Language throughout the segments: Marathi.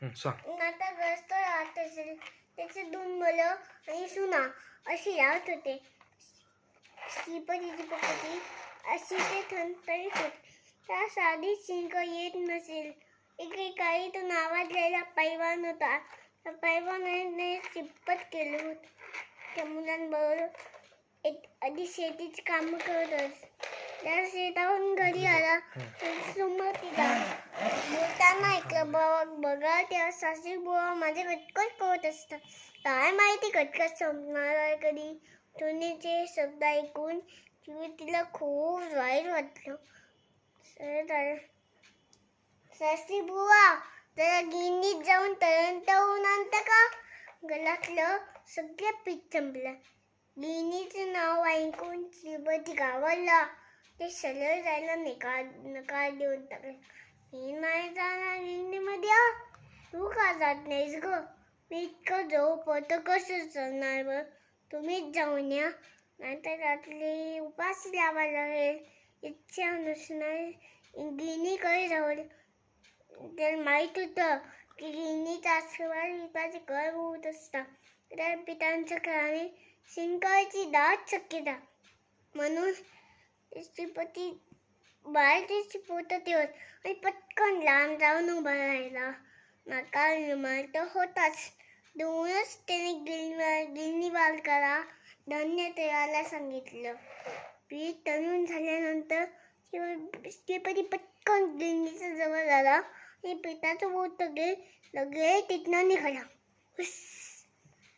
सांग. आता ग्रस्त राहत असेल त्याचे 2 मुलं आणि सुना अशी राहत होते. श्रीपतीची प्रकृती अशी ते थरथरीत होते. त्या साधी शिंक येत नसेल. एकेकाळी तो नावाजलेला पैलवान होता. त्या पैलवानाने श्रीपत केलं होतं. त्या मुलांबरोबर आधी शेतीची कामं करत असत. त्या शेतावरून घरी आला सुमतीला बोलताना ऐकलं, बघा त्या सासरी बुवा माझे कटकट करत असतात. काय माहिती कटकट संपणार आहे कधी. टोनीचे शब्द ऐकून तिला खूप वाईट वाटलं. सासरी बुवा जरा गिरणीत जाऊन तळण आणता का. गलातलं सगळं पीठ संपलं. गिरणीचं नाव ऐकून श्रीपती घाबरला. ते सरळ जायला नकार देऊन टाकले. मी नाही जाणार गिरणीमध्ये. तू का जात नाहीस ग. मी इतकं जाऊ पत कसं चालणार ब. तुम्हीच जाऊन या नाहीतर रात्री उपास लावायला लागेल. इच्छा नसणार गिरणीकडे जावं. त्याला माहित होतं की गिरणीचा आशीर्वाद पिताचे घर होत असतात. त्या पितांच्या काळाने शिंकाची दाट शक्यता. म्हणून श्रीपती बाळाची पोटात येत आणि पटकन लांब जाऊन उभा राहिला. नकार रुमाल तर होताच. दोनच त्याने गिरणी बालकाला धान्य तळायला सांगितलं. पीठ तळून झाल्यानंतर श्रीपती पटकन गिरणीच्या जवळ आला आणि पिठाचं बोट लगेच तिथनं निघाला.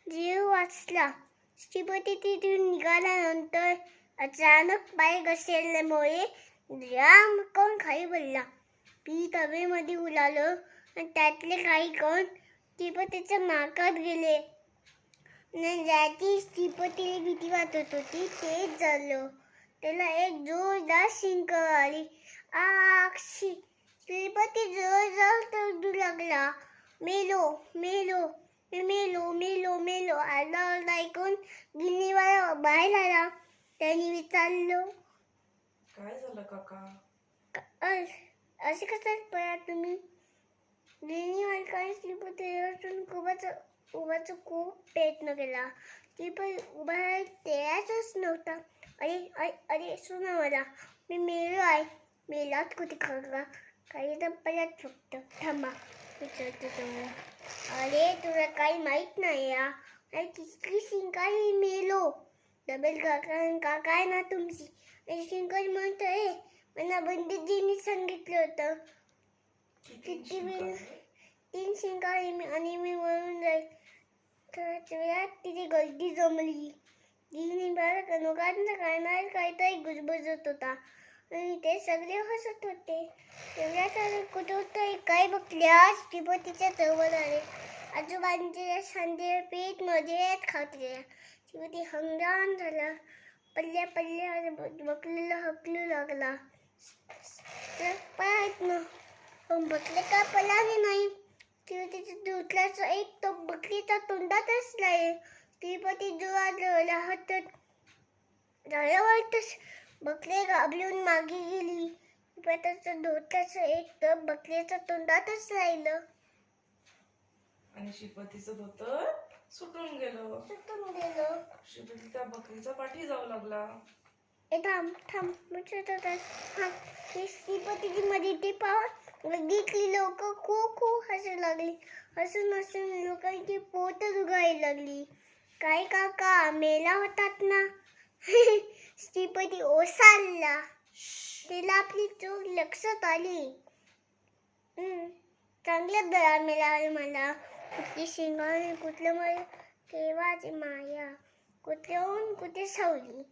जीव वाचला. श्रीपती तिथून निघाल्यानंतर अचानक पाय घसरल्यामुळे जाम कण खाली पडला. पीठ हवेमध्ये उडालं आणि त्यातले काही कण श्रीपतीच्या नाकात गेले. ज्याची श्रीपतीला भीती वाटत होती तेच झालं. त्याला एक जोरदार शिंक आली. श्रीपती जोरदार रडू लागला. मेलो मेलो मेलो मेलो मेलो आरडा ऐकून गिरणीवाला बाहेर आला. त्याने विचारलं, काय झालं काका. असे कसं पळा तुम्ही. गिरणी मालकाने श्रीपती उभाचा खूप प्रयत्न केला. श्रीपती उभा तयारच नव्हता. अरे अरे सुना मला, मी मेलो आहे. मेलात कुठे काका. काही परत फक्त थांबा विचारतो तुम्हाला. अरे तुला काही माहित नाही या. तिसरी शिंकाही मेलो. डबल काका आहे ना तुमची. शिंकाई म्हणतोय मला बंडीजींनी सांगितलं होतं. किती वेळ 3 शिंकाई आणि मी मरून जाईल. थोड्याच वेळात तिथे गर्दी जमली. गिरणी बालक अनुगांचा कानात काहीतरी गुजबजत होता आणि ते सगळे हसत होते. तेवढ्यात कुठेतरी काय बघल्यास श्रीपतीच्या जवळ आले. आजोबांचे सांधे पीठ मजेत खात गेला. श्रीपती हंगाम झाला. पल्ल्या बकलीला हकलू लागला. पाहत ना पण बकले का पळाले नाही. श्रीपतीच्या दुधल्याचा एक तो बकरीच्या तोंडातच नाही. श्रीपती जोरात हातात झाल्यावरच बकरी घाबरून मागे गेली. श्रीपतीच्या धोत्याचं एक तर बकरीच्या तोंडातच राहिलं. आणि श्रीपतीचं धोतर सुटून गेलं. श्रीपती त्या बकरीच्या पाठी जाऊ लागला. थांब श्रीपतीची मध्ये ते पाहून बघितली लोक खूप हसू लागली. हसून लोकांची पोट दुखायला लागली. काय काका मेला होतात ना. श्रीपती ओसारला. तिला आपली चूक लक्षात आली. चांगलं दया मिळाली मला. कुठली शिंगाने कुठलं मला केव्हाची माया कुठल्याहून कुठे सावली.